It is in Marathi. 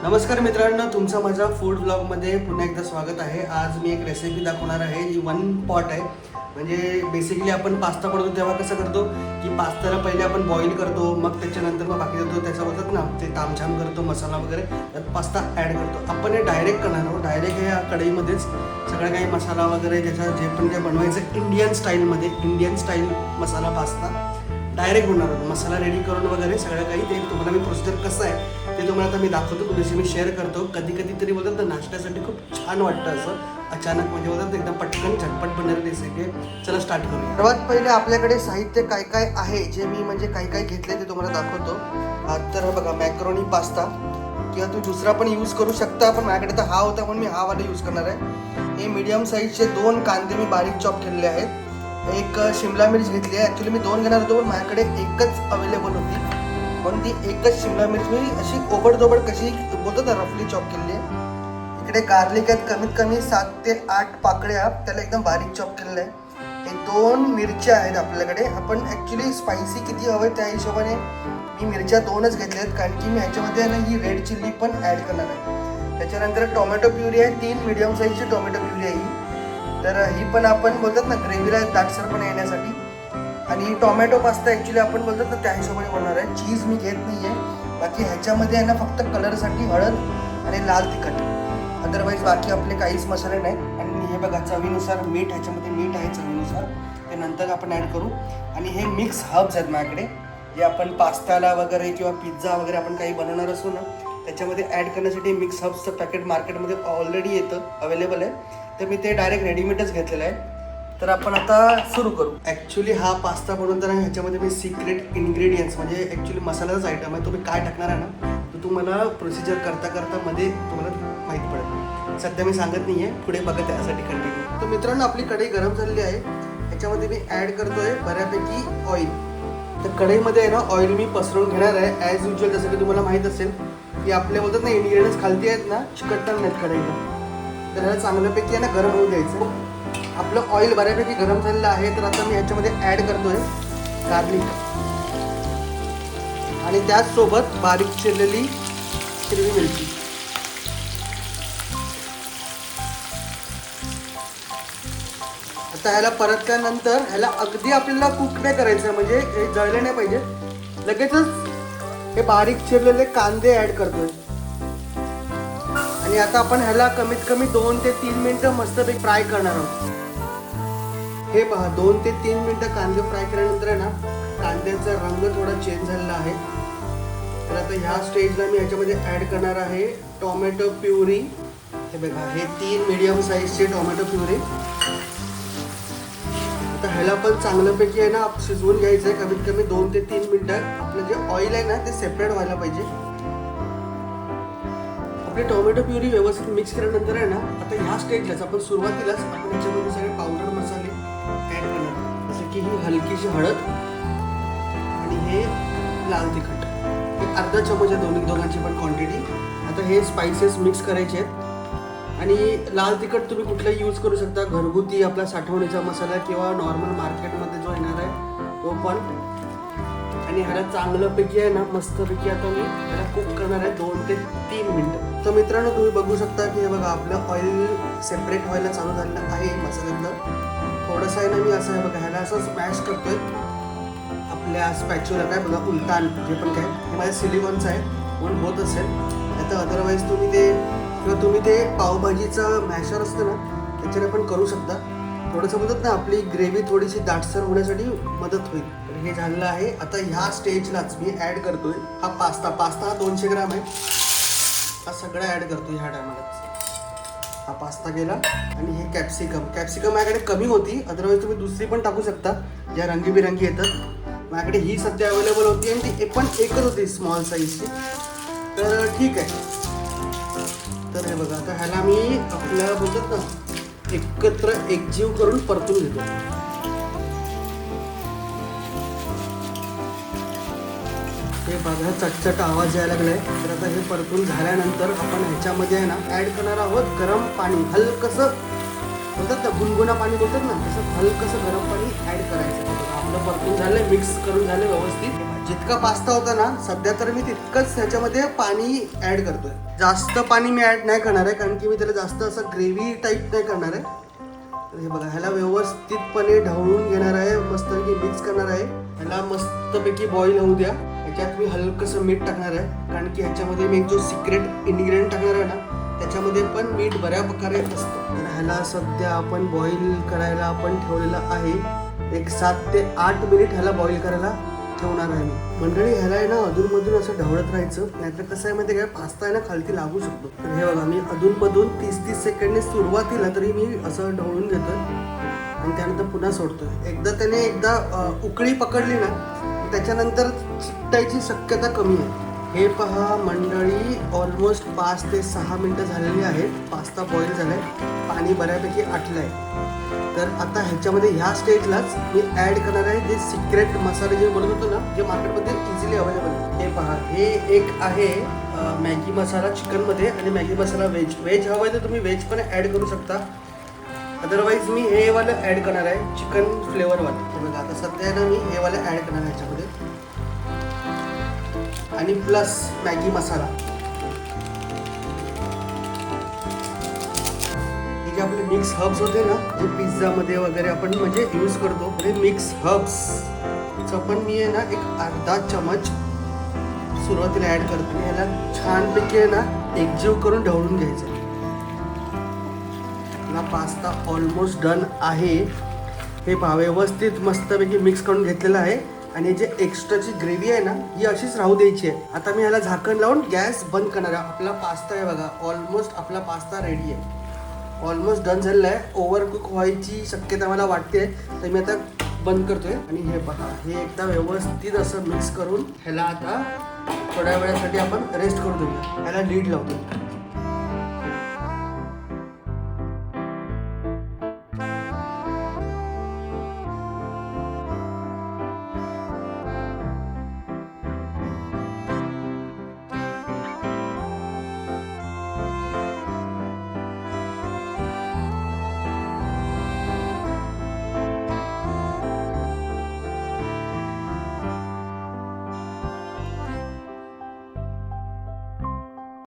नमस्कार मित्रांनो, तुमचं माझ्या फूड ब्लॉगमध्ये पुन्हा एकदा स्वागत आहे. आज मी एक रेसिपी दाखवणार आहे जी वन पॉट आहे. म्हणजे बेसिकली आपण पास्ता बनवतो तेव्हा कसं करतो की पास्त्याला पहिले आपण बॉईल करतो, मग त्याच्यानंतर मग बाकी देतो त्याचं बोलतात ना ते तामझाम करतो, मसाला वगैरे त्यात पास्ता ॲड करतो. आपण हे डायरेक्ट करणार आहोत. डायरेक्ट हे कढईमध्येच सगळं काही मसाला वगैरे त्याचा जे पण काही बनवायचं इंडियन स्टाईल मसाला पास्ता डायरेक्ट बनवणार आहोत. मसाला रेडी करून वगैरे सगळं काही ते तुम्हाला मी प्रोसिजर कसं आहे ते तुम्हाला आता मी दाखवतो, तुमच्याशी मी शेअर करतो. कधी तरी बोलतात ना नाश्त्यासाठी खूप छान वाटतं असं अचानक, म्हणजे बोलतात एकदम पटकन झटपट बनणारी रेसिपी आहे. चला स्टार्ट करूया. सर्वात पहिले आपल्याकडे साहित्य काय काय आहे जे मी म्हणजे काय घेतले ते तुम्हाला दाखवतो. तर बघा मॅक्रोनी पास्ता किंवा तुम्ही दुसरा पण यूज करू शकता, पण माझ्याकडे तर हा होता म्हणून मी हा वाला यूज करणार आहे. हे मीडियम साईजचे 2 कांदे मी बारीक चॉप केलेले आहेत. एक शिमला मिर्च घेतली आहे. ॲक्च्युली मी 2 घेणार होतो पण माझ्याकडे एकच अवेलेबल होती म्हणून ती एकच शिमला मिर्च मी अशी ओबडधोबड कशी बोलतो ना रफली चॉप केली आहे. इकडे गार्लिक आहेत कमीत कमी 7 ते 8 पाकळ्या, त्याला एकदम बारीक चॉप केलेलं आहे. हे 2 मिरच्या आहेत आपल्याकडे. आपण ॲक्च्युली स्पायसी किती हवं त्या हिशोबाने मी मिरच्या 2च घेतल्या आहेत, कारण की मी ह्याच्यामध्ये ना ही रेड चिल्ली पण ॲड करणार आहे. त्याच्यानंतर टोमॅटो प्युरी आहे, 3 मीडियम साईजची टोमॅटो प्युरी आहे ही. तर ही पण आपण बोलतात ना ग्रेव्हीला दाटसरपणा येण्यासाठी. आणि टोमॅटो पास्ता ॲक्च्युली आपण बोलतात ना त्या हिशोबाने बनणार आहे. चीज मी घेत नाही आहे. बाकी ह्याच्यामध्ये आहे ना फक्त कलरसाठी हळद आणि लाल तिखट, अदरवाईज बाकी आपले काहीच मसाले नाहीत. आणि हे बघा चवीनुसार मीठ, ह्याच्यामध्ये मीठ आहे चवीनुसार, ते नंतर आपण ॲड करू. आणि हे मिक्स हर्ब्स आहेत माझ्याकडे, जे आपण पास्त्याला वगैरे किंवा पिझ्झा वगैरे आपण काही बनवणार असू ना त्याच्यामध्ये ॲड करण्यासाठी मिक्स हर्ब्सचं पॅकेट मार्केटमध्ये ऑलरेडी येतं, अवेलेबल आहे. तर मी ते डायरेक्ट रेडीमेडच घेतलेलं आहे. तर आपण आता सुरू करू. ॲक्च्युली हा पास्ता बनवताना ह्याच्यामध्ये मी सिक्रेट इन्ग्रेडियंट्स म्हणजे ॲक्च्युली मसाल्याचाच आयटम आहे, तुम्ही काय टाकणार आहे ना तर तुम्हाला प्रोसिजर करता मध्ये तुम्हाला माहीत पडेल. सध्या मी सांगत नाही आहे, पुढे बघा त्यासाठी कंटिन्यू. तर मित्रांनो आपली कढई गरम झालेली आहे. ह्याच्यामध्ये मी ॲड करतो आहे बऱ्यापैकी ऑइल. तर कढईमध्ये आहे ना ऑइल मी पसरवून घेणार आहे ॲज युजल. जसं की तुम्हाला माहीत असेल की आपले बोलतात ना इन्ग्रेडियंट्स खालती आहेत ना चिकटणार नाहीत कढईला. तर ह्याला चांगल्यापैकी आहे ना गरम होऊ द्यायचं. आपलं ऑइल बऱ्यापैकी गरम झालेलं आहे. तर आता मी ह्याच्यामध्ये ॲड करतोय गार्लिक आणि त्याचसोबत बारीक चिरलेली हिरवी मिरची. आता ह्याला परतल्यानंतर ह्याला अगदी आपल्याला कुक नाही करायचं, म्हणजे हे जळले नाही पाहिजे. लगेचच हे बारीक चिरलेले कांदे ॲड करतोय. आणि आता आपण ह्याला कमीत कमी 2 ते 3 मिनिटं मस्तपैकी फ्राय करणार आहोत. हे पहा 2 ते 3 मिनिटं कांदे फ्राय केल्यानंतर आहे ना कांद्याचा रंग थोडा चेंज झालेला आहे. तर आता ह्या स्टेजला मी ह्याच्यामध्ये ॲड करणार आहे टोमॅटो प्युरी. हे बघा हे 3 मीडियम साईजचे टोमॅटो प्युरी. आता ह्याला पण चांगल्यापैकी आहे ना शिजवून घ्यायचं आहे कमीत कमी 2 ते 3 मिनिटं. आपलं जे ऑइल आहे ना ते सेपरेट व्हायला पाहिजे. आपली टोमॅटो प्युरी व्यवस्थित मिक्स केल्यानंतर आहे ना आता ह्या स्टेजलाच आपण सुरुवातीलाच आपण ह्याच्यामध्ये सगळे पावडर मसाले ॲड करणार, जसं की ही हलकीशी हळद आणि हे लाल तिखट. हे अर्धा चमच आहे दोघांची पण क्वांटिटी. आता हे स्पायसेस मिक्स करायचे आहेत. आणि लाल तिखट तुम्ही कुठलाही यूज करू शकता, घरगुती आपला साठवणीचा मसाला किंवा नॉर्मल मार्केटमध्ये जो येणार आहे तो पण. आणि ह्याला चांगल्यापैकी आहे ना मस्तपैकी आता मी ह्याला कुक करणार आहे 2 ते 3 मिनिटं. तर मित्रांनो तुम्ही बघू शकता की हे बघा आपलं ऑइल सेपरेट व्हायला चालू झालेलं आहे मसाल्यातलं. थोडंसं आहे ना मी असं आहे बघा ह्याला असं स्मॅश करतोय आपल्या स्पॅच्युला, काय बघा उलटान जे पण काय हे माझ्या सिलिकॉनचं आहे म्हणून होत असेल. आता अदरवाईज तुम्ही ते पावभाजीचं मॅशर असतं ना त्याच्याने पण करू शकता. थोडंसं बोलतात ना आपली ग्रेव्ही थोडीशी दाटसर होण्यासाठी मदत होईल. तर हे झालेलं आहे. आता ह्या स्टेजलाच मी ॲड करतोय हा पास्ता हा 200 ग्राम आहे. हा सगळं ॲड करतो ह्या टायमालाच. हा पास्ता गेला. आणि हे कॅप्सिकम माझ्याकडे कमी होती, अदरवाईज तुम्ही दुसरी पण टाकू शकता ज्या रंगीबिरंगी येतात. माझ्याकडे ही सध्या अवेलेबल होती आणि ती पण एकच होती स्मॉल साईजची, तर ठीक आहे. तर हे बघा आता ह्याला मी आपल्याला बोलतात ना एकत्र एकजीव करून परतून घेतो. हे बघा चटचट आवाज यायला लागलाय. तर आता हे परतून झाल्यानंतर आपण ह्याच्यामध्ये आहे ना ॲड करणार आहोत गरम पाणी. हलकसं बोलतात ना गुणगुणा पाणी बोलतात ना तसं हलकसं गरम पाणी ॲड करायचं. आपलं परतून झालं, मिक्स करून झालं व्यवस्थित. जितका पास्ता होता ना सध्या तर मी तितकंच ह्याच्यामध्ये पाणी ऍड करतोय. जास्त पाणी मी ऍड नाही करणार आहे कारण की मी त्याला जास्त असं ग्रेव्ही टाईप नाही करणार आहे. तर हे बघा ह्याला व्यवस्थितपणे ढवळून घेणार आहे, मस्तपैकी मिक्स करणार आहे. ह्याला मस्तपैकी बॉईल होऊ द्या. ह्याच्यात मी हलकंसं मीठ टाकणार आहे कारण की ह्याच्यामध्ये मी एक जो सिक्रेट इन्ग्रेडियंट टाकणार आहे ना त्याच्यामध्ये पण मीठ बऱ्या प्रकारे असतं. तर ह्याला सध्या आपण बॉईल करायला आपण ठेवलेलं आहे. एक 7 ते 8 मिनिट ह्याला बॉईल करायला ठेवणार आहे मी. मंडळी ह्याला आहे ना अधूनमधून असं ढवळत राहायचं, नाहीतर कसं आहे माहिती आहे का पास्ता आहे ना खालती लागू शकतो. तर हे बघा मी अधूनमधून 30-30 सेकंडने सुरुवातीला तरी मी असं ढवळून घेतोय आणि त्यानंतर पुन्हा सोडतोय. एकदा उकळी पकडली ना त्याच्यानंतर चिकटायची शक्यता कमी आहे. हे पहा मंडळी ऑलमोस्ट 5 ते 6 मिनटं झालेली आहेत. पास्ता बॉईल झालाय, पाणी बऱ्यापैकी आटलंय. तर आता ह्याच्यामध्ये ह्या स्टेजलाच मी ॲड करणार आहे जे सिक्रेट मसाले जे बोलत होतो ना जे मार्केटमध्ये इझिली अवेलेबल आहे. हे पहा हे एक आहे मॅगी मसाला चिकनमध्ये आणि मॅगी मसाला व्हेज हवं आहे तर तुम्ही व्हेज पण ॲड करू शकता. अदरवाईज मी हे वालं ॲड करणार आहे चिकन फ्लेवरवालं. हे बघा आता सध्या ना मी हे वालं ॲड करणार आहे ह्याच्यामध्ये आणि प्लस मॅगी मसाला. हे जे आपले मिक्स हर्ब्स होते ना जे पिझ्झामध्ये वगैरे आपण म्हणजे यूज करतो ते मिक्स हर्ब्सचं पण मी आहे ना एक अर्धा चमच सुरुवातीला ॲड करतो. याला छानपैकी आहे ना एकजीव करून ढवळून घ्यायचं. आपला पास्ता ऑलमोस्ट डन आहे. हे पहा व्यवस्थित मस्तपैकी मिक्स करून घेतलेलं आहे आणि जे एक्स्ट्राची ग्रेव्ही आहे ना ही अशीच राहू द्यायची आहे. आता मी ह्याला झाकण लावून गॅस बंद करणार आहे. आपला पास्ता आहे बघा ऑलमोस्ट आपला पास्ता रेडी आहे. ऑलमोस्ट डन झालेला आहे. ओव्हरकुक व्हायची शक्यता मला वाटते तर मी आता बंद करतोय. आणि हे पहा हे एकदा व्यवस्थित असं मिक्स करून ह्याला आता थोड्या वेळासाठी आपण रेस्ट करू देऊया. ह्याला लीड लावतो.